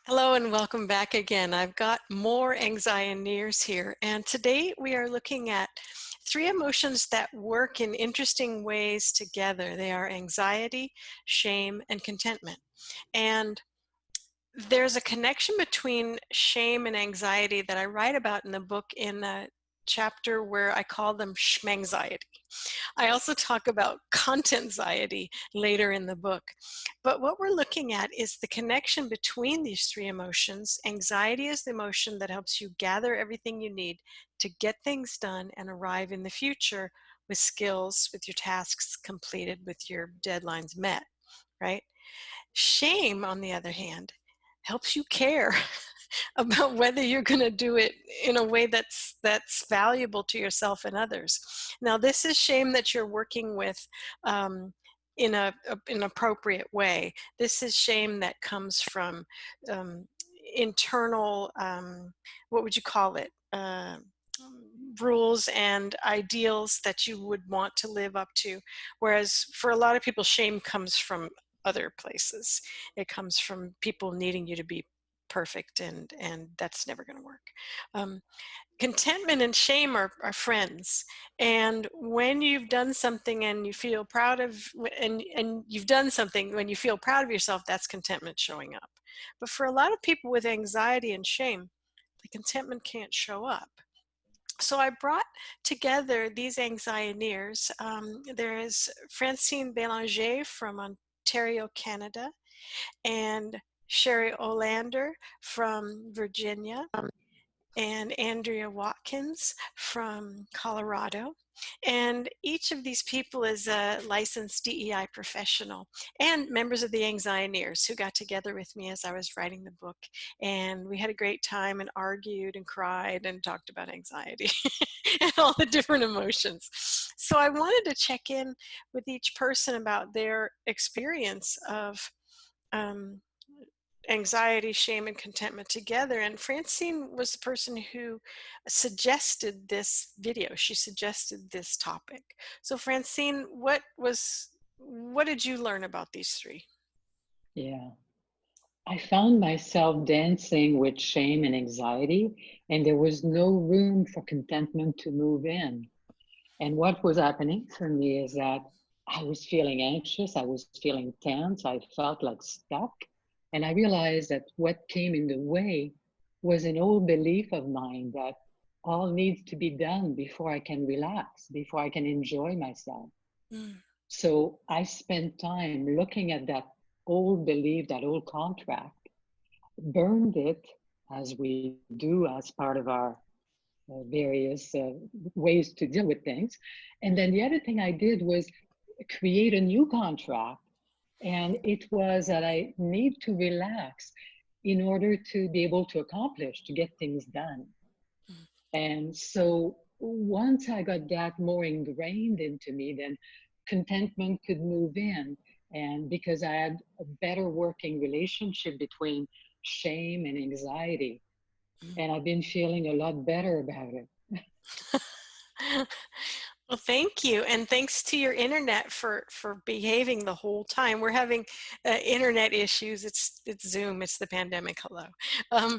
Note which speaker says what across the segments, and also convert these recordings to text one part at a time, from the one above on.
Speaker 1: Hello and welcome back again. I've got more Anxioneers here, and today we are looking at three emotions that work in interesting ways together. They are anxiety, shame, and contentment. And there's a connection between shame and anxiety that I write about in the book in a chapter where I call them schmanxiety. I also talk about content-anxiety later in the book. But what we're looking at is the connection between these three emotions. Anxiety is the emotion that helps you gather everything you need to get things done and arrive in the future with skills, with your tasks completed, with your deadlines met, right? Shame, on the other hand, helps you care about whether you're going to do it in a way that's valuable to yourself and others. Now, this is shame that you're working with in an appropriate way. This is shame that comes from um, internal, what would you call it? Rules and ideals that you would want to live up to. Whereas for a lot of people, shame comes from other places. It comes from people needing you to be perfect, and that's never going to work. Um, Contentment and shame are friends, and when you've done something and you feel proud of, and you've done something when you feel proud of yourself, that's contentment showing up. But for a lot of people with anxiety and shame, the contentment can't show up. So I brought together these Anxioneers. There is Francine Bélanger from Ontario, Canada, and Sherry Olander from Virginia, and Andrea Watkins from Colorado. And each of these people is a licensed DEI professional and members of the Anxioneers who got together with me as I was writing the book. And we had a great time and argued and cried and talked about anxiety and all the different emotions. So I wanted to check in with each person about their experience of um, anxiety, shame, and contentment together. And Francine was the person who suggested this video. She suggested this topic. So Francine, what did you learn about these three?
Speaker 2: Yeah, I found myself dancing with shame and anxiety, and there was no room for contentment to move in. And what was happening for me is that I was feeling anxious, I was feeling tense, I felt like stuck. And I realized that what came in the way was an old belief of mine that all needs to be done before I can relax, before I can enjoy myself.
Speaker 1: Mm.
Speaker 2: So I spent time looking at that old belief, that old contract, burned it as we do as part of our various ways to deal with things. And then the other thing I did was create a new contract. And it was that I need to relax in order to be able to accomplish, to get things done.
Speaker 1: Mm.
Speaker 2: And so once I got that more ingrained into me, then contentment could move in. And because I had a better working relationship between shame and anxiety,
Speaker 1: Mm.
Speaker 2: and I've been feeling a lot better about it.
Speaker 1: Well, thank you, and thanks to your internet for behaving the whole time. We're having internet issues. It's Zoom. It's the pandemic. Hello. Um,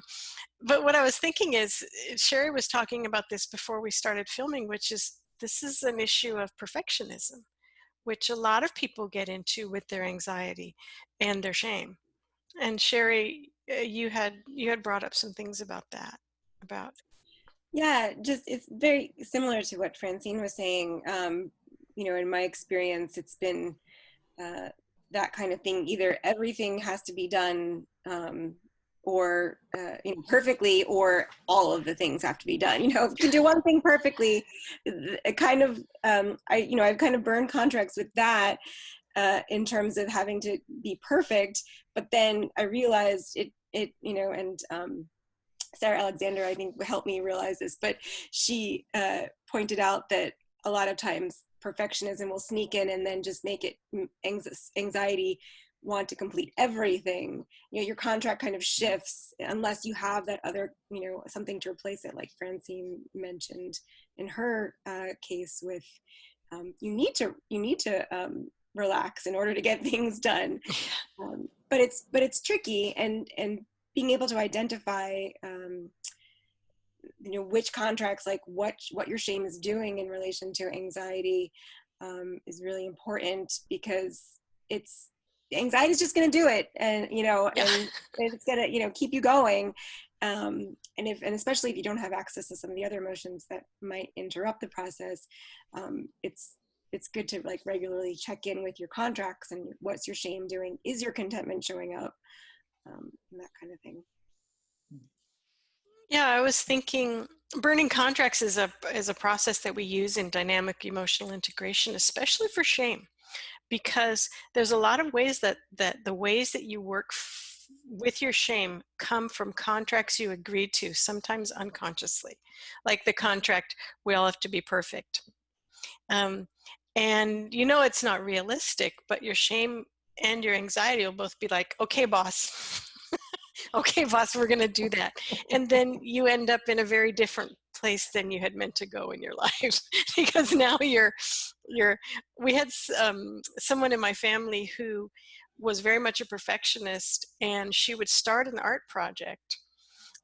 Speaker 1: but what I was thinking is, Sherry was talking about this before we started filming, which is this is an issue of perfectionism, which a lot of people get into with their anxiety and their shame. And Sherry, you had brought up some things about that, about.
Speaker 3: Yeah, just it's very similar to what Francine was saying. In my experience, it's been that kind of thing. Either everything has to be done or perfectly, or all of the things have to be done. If you can do one thing perfectly, it kind of I've kind of burned contracts with that in terms of having to be perfect. But then I realized and Sarah Alexander, I think, helped me realize this, but she pointed out that a lot of times perfectionism will sneak in and then just make it anxiety want to complete everything. Your contract kind of shifts unless you have that other, something to replace it, like Francine mentioned in her case with you need to relax in order to get things done. But it's tricky, and being able to identify, which contracts, like what your shame is doing in relation to anxiety, is really important, because anxiety is just going to do it, and
Speaker 1: Yeah.
Speaker 3: and it's going to keep you going, and especially if you don't have access to some of the other emotions that might interrupt the process, it's good to like regularly check in with your contracts and what's your shame doing, is your contentment showing up, and that kind of thing.
Speaker 1: Yeah, I was thinking burning contracts is a process that we use in dynamic emotional integration, especially for shame, because there's a lot of ways that the ways that you work with your shame come from contracts you agreed to, sometimes unconsciously, like the contract, we all have to be perfect. And it's not realistic, but your shame and your anxiety will both be like, okay, boss. Okay, boss, we're going to do that. And then you end up in a very different place than you had meant to go in your life, because now we had someone in my family who was very much a perfectionist, and she would start an art project.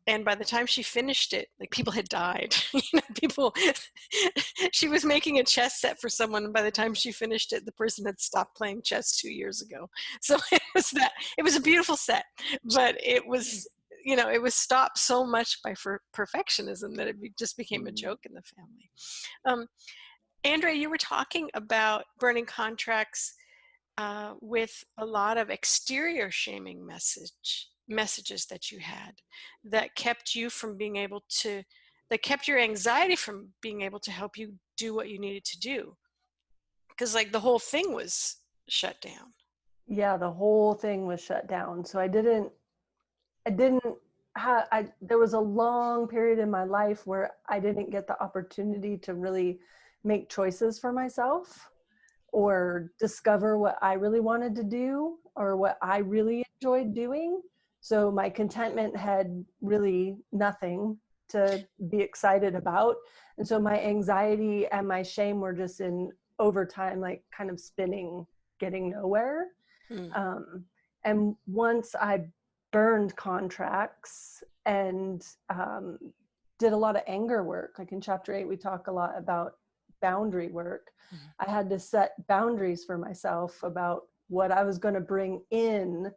Speaker 1: And by the time she finished it, like, people had died. She was making a chess set for someone, and by the time she finished it, the person had stopped playing chess 2 years ago. So it was a beautiful set, but it was stopped so much by perfectionism that it just became a joke in the family. Andrea, you were talking about burning contracts with a lot of exterior shaming messages that you had that kept you from being able to, that kept your anxiety from being able to help you do what you needed to do, because like the whole thing was shut down.
Speaker 4: Yeah, the whole thing was shut down. So there was a long period in my life where I didn't get the opportunity to really make choices for myself or discover what I really wanted to do or what I really enjoyed doing. So my contentment had really nothing to be excited about. And so my anxiety and my shame were just in overtime, like kind of spinning, getting nowhere. And once I burned contracts and did a lot of anger work, like in chapter 8, we talk a lot about boundary work. I had to set boundaries for myself about what I was going to bring in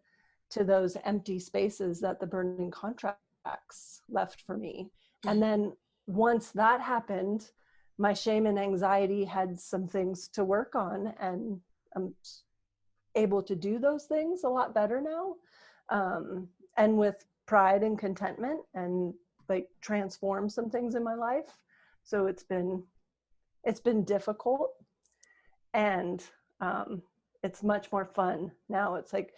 Speaker 4: to those empty spaces that the burning contracts left for me. And then once that happened, my shame and anxiety had some things to work on, and I'm able to do those things a lot better now. And with pride and contentment, and like transform some things in my life. So it's been difficult, and it's much more fun now. It's like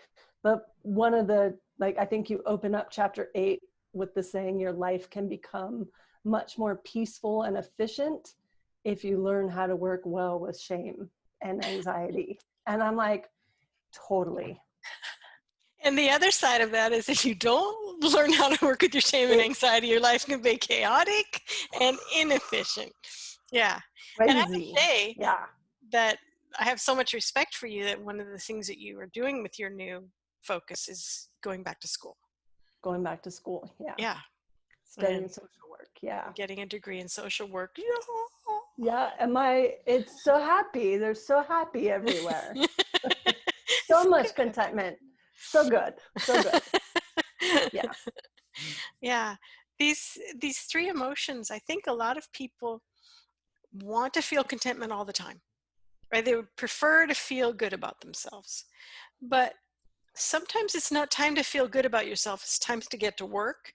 Speaker 4: one of the, like, I think you open up chapter 8 with the saying, your life can become much more peaceful and efficient if you learn how to work well with shame and anxiety. And I'm like, totally.
Speaker 1: And the other side of that is, if you don't learn how to work with your shame and anxiety, your life can be chaotic and inefficient. Yeah.
Speaker 4: Crazy.
Speaker 1: And I would say that I have so much respect for you that one of the things that you are doing with your new focus is going back to school.
Speaker 4: Going back to school. Yeah.
Speaker 1: Yeah.
Speaker 4: Studying social work. Yeah.
Speaker 1: Getting a degree in social work.
Speaker 4: Yeah. It's so happy. They're so happy everywhere. So much contentment. So good. So good. Yeah.
Speaker 1: Yeah. These 3 emotions, I think a lot of people want to feel contentment all the time, right? They would prefer to feel good about themselves. But sometimes it's not time to feel good about yourself. It's time to get to work,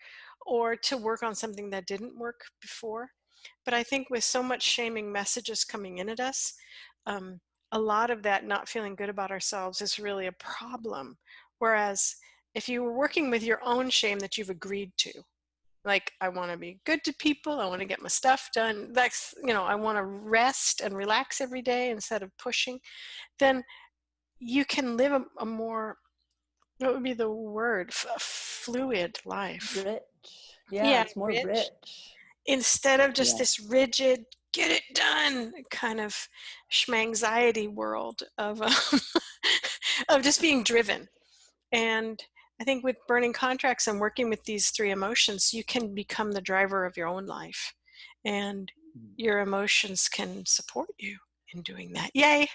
Speaker 1: or to work on something that didn't work before. But I think with so much shaming messages coming in at us, a lot of that not feeling good about ourselves is really a problem. Whereas if you were working with your own shame that you've agreed to, like, I want to be good to people, I want to get my stuff done, that's, I want to rest and relax every day instead of pushing, then you can live a more, what would be the word, fluid life.
Speaker 4: Rich. Yeah, it's more rich.
Speaker 1: Instead of just this rigid, get it done kind of schmanxiety world of of just being driven. And I think with burning contracts and working with these three emotions, you can become the driver of your own life, and your emotions can support you in doing that. Yay!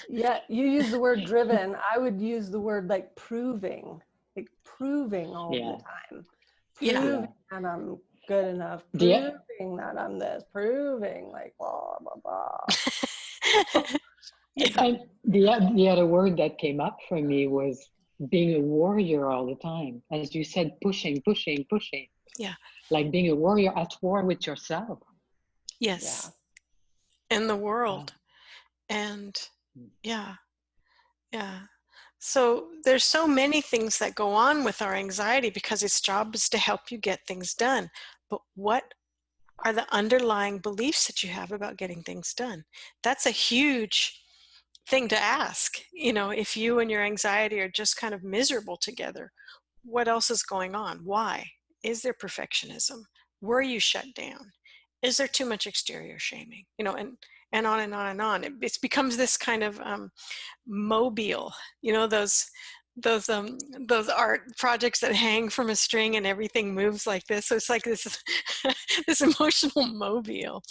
Speaker 4: Yeah, you use the word driven. I would use the word like proving all
Speaker 2: Yeah.
Speaker 4: the time.
Speaker 1: Yeah.
Speaker 4: Proving that I'm good enough,
Speaker 2: The,
Speaker 4: proving that I'm this, proving like blah, blah, blah.
Speaker 1: Yeah.
Speaker 2: and the other word that came up for me was being a warrior all the time. As you said, pushing, pushing, pushing.
Speaker 1: Yeah.
Speaker 2: Like being a warrior at war with yourself.
Speaker 1: Yes. In the world.
Speaker 2: Yeah.
Speaker 1: And yeah. So there's so many things that go on with our anxiety because its job is to help you get things done. But what are the underlying beliefs that you have about getting things done? That's a huge thing to ask. If you and your anxiety are just kind of miserable together, what else is going on? Why? Is there perfectionism? Were you shut down? Is there too much exterior shaming? And on and on and on. It becomes this kind of mobile, those art projects that hang from a string and everything moves like this. So it's like this this emotional mobile.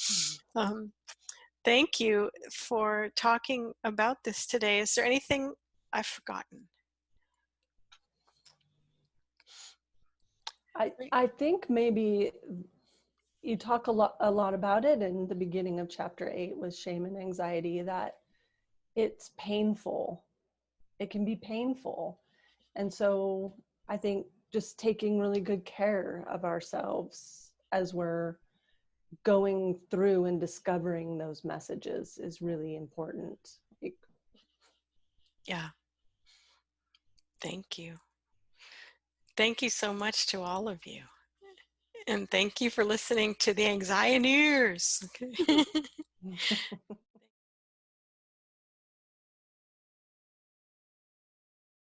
Speaker 1: Thank you for talking about this today. Is there anything I've forgotten?
Speaker 4: I think maybe you talk a lot about it in the beginning of chapter 8 with shame and anxiety, that it's painful. It can be painful. And so I think just taking really good care of ourselves as we're going through and discovering those messages is really important.
Speaker 1: Yeah. Thank you. Thank you so much to all of you. And thank you for listening to the Anxioneers.